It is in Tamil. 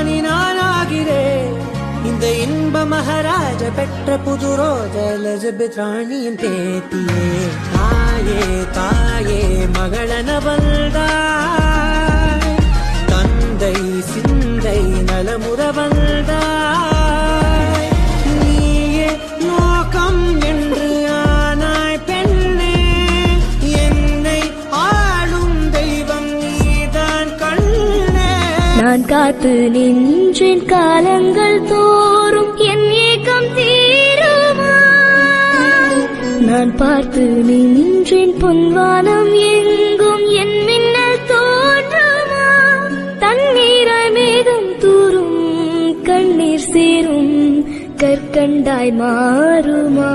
ராணி நானாகிறேன். இந்த இன்ப மகாராஜ பெற்ற புது ரோஜ எலிசபெத் ராணியின் பேத்தியே. தாயே தாயே மகளன வந்தாய், தந்தை சிந்தை நலமுற வந்தாய். நீயே லோகம் என்று ஆனாய் பெண்ணே, என்னை ஆளும் தெய்வம் நீதான் கண்ணே. நான் காத்து நின்றேன் காலங்கள் தோறும் என் ஏக்கம் தீருமா. நான் பார்த்து நின்றேன் பொன்வானம் எங்கும் என் மின்னல் தோன்றுமா. தண்ணீராய் மேகம் தூரும் கண்ணீர் சேரும் கற்கண்டாய் மாறுமா.